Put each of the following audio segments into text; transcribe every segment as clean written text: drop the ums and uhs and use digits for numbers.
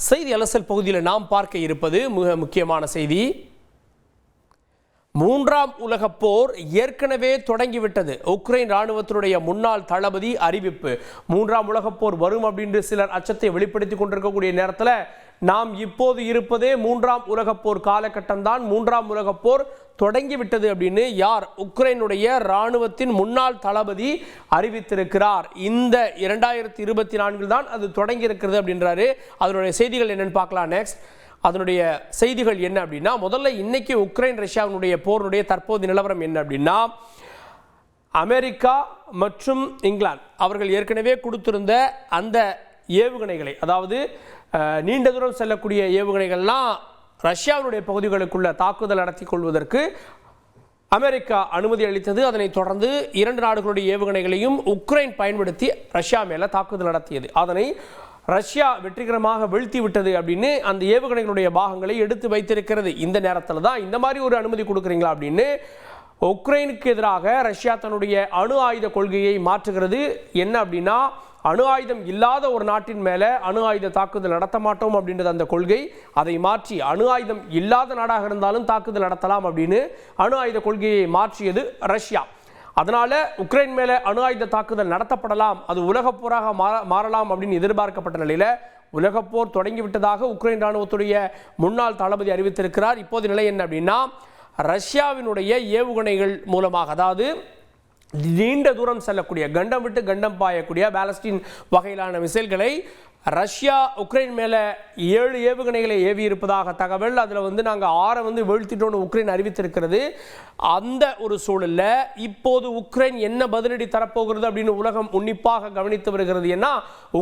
செய்தி அலசல் பகுதியில் நாம் பார்க்க இருப்பது மிக முக்கியமான செய்தி. மூன்றாம் உலகப் போர் ஏற்கனவே தொடங்கிவிட்டது. உக்ரைன் ராணுவத்தினுடைய முன்னாள் தளபதி அறிவிப்பு. மூன்றாம் உலகப் போர் வரும் அப்படின்னு சிலர் அச்சத்தை வெளிப்படுத்திக் கொண்டிருக்கக்கூடிய நேரத்தில் நாம் இப்போது இருப்பதே மூன்றாம் உலகப் போர் காலகட்டம் தான். மூன்றாம் உலகப் போர் தொடங்கிவிட்டது அப்படின்னு யார்? உக்ரைனுடைய ராணுவத்தின் முன்னாள் தளபதி அறிவித்திருக்கிறார். இந்த 2024 தான் அது தொடங்கி இருக்கிறது அப்படின்றாரு. அதனுடைய செய்திகள் என்னன்னு பார்க்கலாம். நெக்ஸ்ட் அதனுடைய செய்திகள் என்ன அப்படின்னா, முதல்ல இன்னைக்கு உக்ரைன் ரஷ்யாவினுடைய போருடைய தற்போது நிலவரம் என்ன அப்படின்னா, அமெரிக்கா மற்றும் இங்கிலாந்து அவர்கள் ஏற்கனவே கொடுத்திருந்த அந்த ஏவுகணைகளை, அதாவது நீண்ட தூரம் செல்லக்கூடிய ஏவுகணைகள்லாம் ரஷ்யாவுடைய பகுதிகளுக்குள்ள தாக்குதல் நடத்தி கொள்வதற்கு அமெரிக்கா அனுமதி அளித்தது. அதனைத் தொடர்ந்து 2 நாடுகளுடைய ஏவுகணைகளையும் உக்ரைன் பயன்படுத்தி ரஷ்யா மேல தாக்குதல் நடத்தியது. அதனை ரஷ்யா வெற்றிகரமாக வீழ்த்தி விட்டது அப்படின்னு அந்த ஏவுகணைகளுடைய பாகங்களை எடுத்து வைத்திருக்கிறது. இந்த நேரத்தில் தான் இந்த மாதிரி ஒரு அனுமதி கொடுக்குறீங்களா அப்படின்னு உக்ரைனுக்கு எதிராக ரஷ்யா தன்னுடைய அணு ஆயுத கொள்கையை மாற்றுகிறது. என்ன அப்படின்னா, அணு ஆயுதம் இல்லாத ஒரு நாட்டின் மேலே அணு ஆயுத தாக்குதல் நடத்த மாட்டோம் அப்படின்றது அந்த கொள்கை. அதை மாற்றி அணு ஆயுதம் இல்லாத நாடாக இருந்தாலும் தாக்குதல் நடத்தலாம் அப்படின்னு அணு ஆயுத கொள்கையை மாற்றியது ரஷ்யா. அதனால உக்ரைன் மேலே அணு ஆயுத தாக்குதல் நடத்தப்படலாம், அது உலகப் போராக மாறலாம் அப்படின்னு எதிர்பார்க்கப்பட்ட நிலையில் உலகப் போர் தொடங்கிவிட்டதாக உக்ரைன் ராணுவத்துடைய முன்னாள் தளபதி அறிவித்திருக்கிறார். இப்போது நிலை என்ன அப்படின்னா, ரஷ்யாவினுடைய ஏவுகணைகள் மூலமாக, அதாவது நீண்ட தூரம் செல்லக்கூடிய கண்டம் விட்டு கண்டம் பாயக்கூடிய பாலஸ்டீன் வகையிலான மிசைல்களை ரஷ்யா உக்ரைன் மேலே 7 ஏவுகணைகளை ஏவி இருப்பதாக தகவல். அதில் நாங்கள் 6 வீழ்த்திட்டோன்னு உக்ரைன் அறிவித்திருக்கிறது. அந்த ஒரு சூழலில் இப்போது உக்ரைன் என்ன பதிலடி தரப்போகிறது அப்படின்னு உலகம் உன்னிப்பாக கவனித்து வருகிறது. ஏன்னா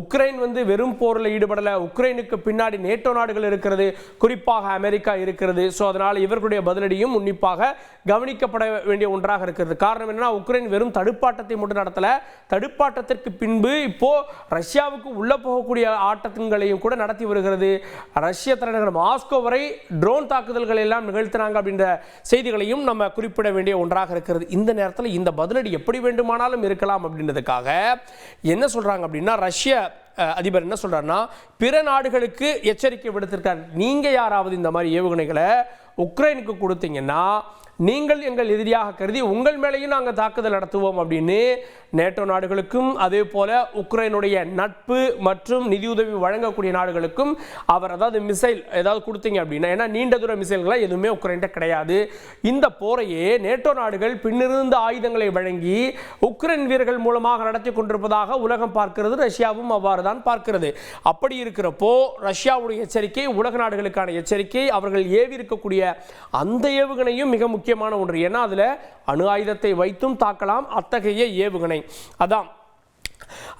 உக்ரைன் வெறும் போரில் ஈடுபடலை, உக்ரைனுக்கு பின்னாடி நேட்டோ நாடுகள் இருக்கிறது, குறிப்பாக அமெரிக்கா இருக்கிறது. ஸோ அதனால் இவர்களுடைய பதிலடியும் உன்னிப்பாக கவனிக்கப்பட வேண்டிய ஒன்றாக இருக்கிறது. காரணம் என்னன்னா, உக்ரைன் வெறும் தடுப்பாட்டத்தை மட்டும் நடத்தலை, தடுப்பாட்டத்திற்கு பின்பு இப்போ ரஷ்யாவுக்கு உள்ள போகக்கூடிய ஆட்டங்களையும் கூட நடத்தி வருகிறது. ரஷ்ய தலைநகர் மாஸ்கோ வரை ட்ரோன் தாக்குதல்கள் எல்லாம் நிகழ்த்தினாங்க அப்படின்ற செய்திகளையும் நம்ம குறிப்பிட வேண்டிய ஒன்றாக இருக்கிறது. இந்த நேரத்தில் இந்த பதிலடி எப்படி வேண்டுமானாலும் இருக்கலாம் அப்படின்றதுக்காக என்ன சொல்றாங்க அப்படின்னா, ரஷ்ய அதிபர் என்ன சொல்றாருன்னா, பிற நாடுகளுக்கு எச்சரிக்கை விடுத்திருக்கார். நீங்க யாராவது இந்த மாதிரி ஏவுகணைகளை உக்ரைனுக்கு கொடுத்தீங்கன்னா நீங்கள் எங்கள் எதிரியாக கருதி உங்கள் மேலேயும் நாங்கள் தாக்குதல் நடத்துவோம் அப்படின்னு நேட்டோ நாடுகளுக்கும் அதே போல உக்ரைனுடைய நட்பு மற்றும் நிதியுதவி வழங்கக்கூடிய நாடுகளுக்கும் அவர், அதாவது மிசைல் ஏதாவது கொடுத்தீங்க அப்படின்னா, ஏன்னா நீண்ட தூர மிசைல்களை எதுவுமே உக்ரைன்கிட்ட கிடையாது. இந்த போரையே நேட்டோ நாடுகள் பின்னிருந்த ஆயுதங்களை வழங்கி உக்ரைன் வீரர்கள் மூலமாக நடத்தி கொண்டிருப்பதாக உலகம் பார்க்கிறது, ரஷ்யாவும் அவ்வாறு தான் பார்க்கிறது. அப்படி இருக்கிறப்போ ரஷ்யாவுடைய எச்சரிக்கை உலக நாடுகளுக்கான எச்சரிக்கை. அவர்கள் ஏவி இருக்கக்கூடிய அந்த ஏவுகணையும் மிக முக்கியமான ஒன்று. ஏன்னா அதுல அணு ஆயுதத்தை வைத்தும் தாக்கலாம். அத்தகைய ஏவுகணை அதான்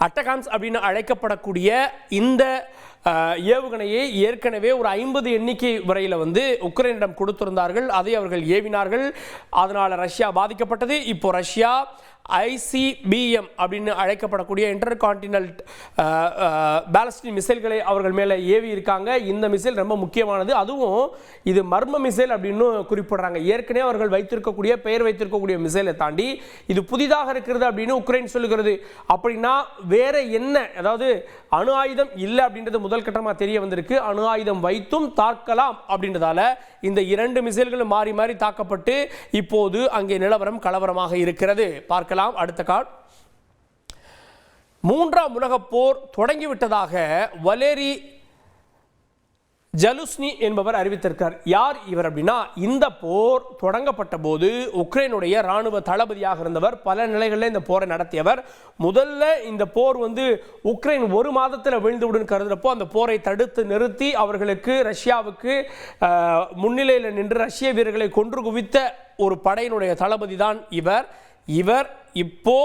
அட்டகாம்ஸ் அப்படின்னு அழைக்கப்படக்கூடிய இந்த ஏவுகணையை ஏற்கனவே ஒரு 50 எண்ணிக்கை வரையில் உக்ரைனிடம் கொடுத்திருந்தார்கள். அதை அவர்கள் ஏவினார்கள். அதனால ரஷ்யா பாதிக்கப்பட்டது. இப்போ ரஷ்யா ICBM அப்படின்னு அழைக்கப்படக்கூடிய இன்டர் கான்டினல் பாலஸ்டிக் மிசைல்களை அவர்கள் மேலே ஏவி இருக்காங்க. இந்த மிசைல் ரொம்ப முக்கியமானது. அதுவும் இது மர்ம மிசைல் அப்படின்னு குறிப்பிடுறாங்க. ஏற்கனவே அவர்கள் வைத்திருக்கக்கூடிய பெயர் வைத்திருக்கக்கூடிய மிசைலை தாண்டி இது புதிதாக இருக்கிறது அப்படின்னு உக்ரைன் சொல்லுகிறது. அப்படின்னா வேற என்ன, அதாவது அணு ஆயுதம் இல்லை அப்படின்றது முதல் கட்டமாக தெரிய வந்திருக்கு. அணு ஆயுதம் வைத்தும் தாக்கலாம் அப்படின்றதால இந்த 2 மிசைல்களும் மாறி மாறி தாக்கப்பட்டு இப்போது அங்கே நிலவரம் கலவரமாக இருக்கிறது. பார்க்கலாம் அடுத்த கார்டு. மூன்றாம் உலகப் போர் தொடங்கிவிட்டதாக வலேரி ஜலுஸ்னி என்பவர் அறிவித்திருக்கார். யார் இவர் அப்படின்னா, இந்த போர் தொடங்கப்பட்ட போது உக்ரைனுடைய ராணுவ தளபதியாக இருந்தவர், பல நிலைகளில் இந்த போரை நடத்தியவர். முதல்ல இந்த போர் உக்ரைன் 1 மாதத்தில் வீழ்ந்துவிடும் கருதுறப்போ அந்த போரை தடுத்து நிறுத்தி அவர்களுக்கு ரஷ்யாவுக்கு முன்னிலையில் நின்று ரஷ்ய வீரர்களை கொன்று குவித்த ஒரு படையினுடைய தளபதி தான் இவர். இப்போ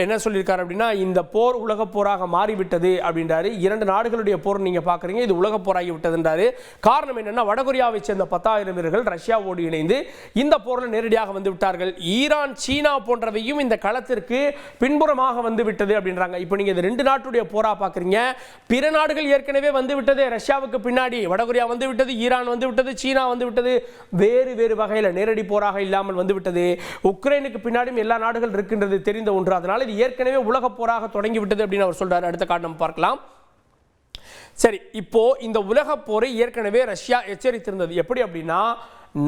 என்ன சொல்லியிருக்காரு அப்படின்னா, இந்த போர் உலகப் போராக மாறிவிட்டது அப்படின்றாரு. 2 நாடுகளுடைய போர் நீங்க பாக்குறீங்க, இது உலகப் போராகி விட்டதுன்றாரு. காரணம் என்னன்னா, வடகொரியாவை சேர்ந்த 10,000 வீரர்கள் ரஷ்யாவோடு இணைந்து இந்த போரில் நேரடியாக வந்து விட்டார்கள். ஈரான், சீனா போன்றவையும் இந்த களத்திற்கு பின்புறமாக வந்து விட்டது அப்படின்றாங்க. இப்போ நீங்க இந்த 2 நாட்டுடைய போரா பாக்குறீங்க. பிற நாடுகள் ஏற்கனவே வந்து விட்டது, ரஷ்யாவுக்கு பின்னாடி வடகொரியா வந்து விட்டது, ஈரான் வந்து விட்டது, சீனா வந்து விட்டது. வேறு வேறு வகையில் நேரடி போராக இல்லாமல் வந்து விட்டது. உக்ரைனுக்கு பின்னாடியும் எல்லா நாடுகள் இருக்கின்றது தெரிந்த ஒன்று. அதனால இது ஏற்கனவே உலக போராக தொடங்கிவிட்டது அப்படின்னு அவர் சொல்றாரு. அடுத்த கார்டு நம்ம பார்க்கலாம். சரி, இப்போ இந்த உலகப் போரை ஏற்கனவே ரஷ்யா எச்சரித்திருந்தது. எப்படி அப்படின்னா,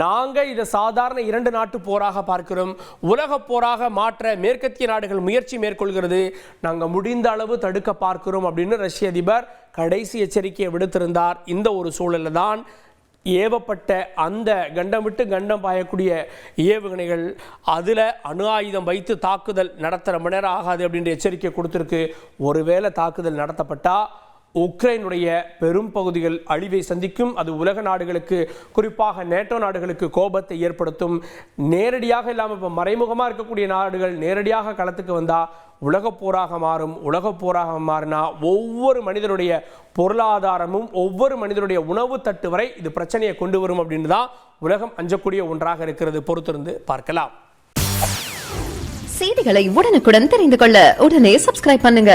நாங்க இதை சாதாரண 2 நாட்டு போராக பார்க்கிறோம், உலகப் போராக மாற்ற மேற்கத்திய நாடுகள் முயற்சி மேற்கொள்கிறது, நாங்க முடிந்த அளவு தடுக்க பார்க்கிறோம் அப்படின்னு ரஷ்ய அதிபர் கடைசி எச்சரிக்கையை விடுத்திருந்தார். இந்த ஒரு சூழல்ல தான் ஏவப்பட்ட அந்த கண்டம் விட்டு கண்டம் பாயக்கூடிய ஏவுகணைகள், அதில் அணு ஆயுதம் வைத்து தாக்குதல் நடத்த ரொம்ப நேரம் ஆகாது அப்படின்ற எச்சரிக்கை கொடுத்துருக்கு. ஒருவேளை தாக்குதல் நடத்தப்பட்டா உக்ரைனுடைய பெரும் பகுதிகள் அழிவை சந்திக்கும். அது உலக நாடுகளுக்கு, குறிப்பாக நேட்டோ நாடுகளுக்கு கோபத்தை ஏற்படுத்தும். நேரடியாக இல்லாமல் இப்போ மறைமுகமாக இருக்கக்கூடிய நாடுகள் நேரடியாக களத்துக்கு வந்தால் உலகப் போராக மாறும். உலகப் போராக மாறினா ஒவ்வொரு மனிதனுடைய பொருளாதாரமும் ஒவ்வொரு மனிதனுடைய உணவு தட்டு வரை இது பிரச்சனையை கொண்டு வரும் அப்படின்னு தான் உலகம் அஞ்சக்கூடிய ஒன்றாக இருக்கிறது. பொறுத்திருந்து பார்க்கலாம். செய்திகளை உடனுக்குடன் தெரிந்து கொள்ள உடனே சப்ஸ்கிரைப் பண்ணுங்க.